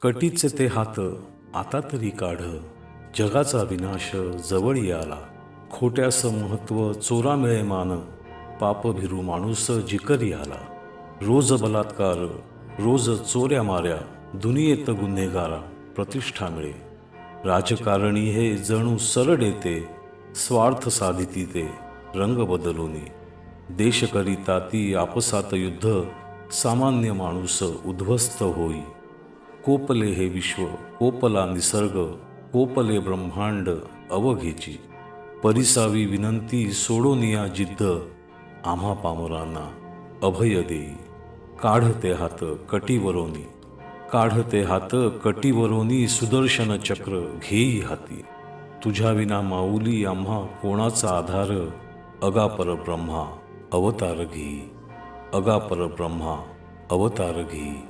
कटीचे ते हात आता तरी काढ, जगाचा विनाश जवळी आला. खोट्यास महत्व चोरा मिळे मान, पाप भिरू माणूस जिकरी आला. रोज बलात्कार, रोज चोऱ्या माऱ्या, दुनियेत गुन्हेगारा प्रतिष्ठा मिळे. राजकारणी हे जणू सरळ येते, स्वार्थ साधिती ते रंग बदलूनी. देश करिता ती आपसात युद्ध, सामान्य माणूस उद्ध्वस्त होई. कोपले हे विश्व, कोपला निसर्ग, कोपले ब्रह्मांड अवघेची. परिसावी विनंती सोडोनिया जिद्द, आम्हा पामरांना अभय देई. काढते हात कटीवरोनी, काढते हात कटीवरोनी, सुदर्शन चक्र घेई हाती. तुझ्या विना माऊली आम्हा कोणाचा आधार, अगापर ब्रह्मा अवतार घेई. अगापर ब्रह्मा अवतार घेई.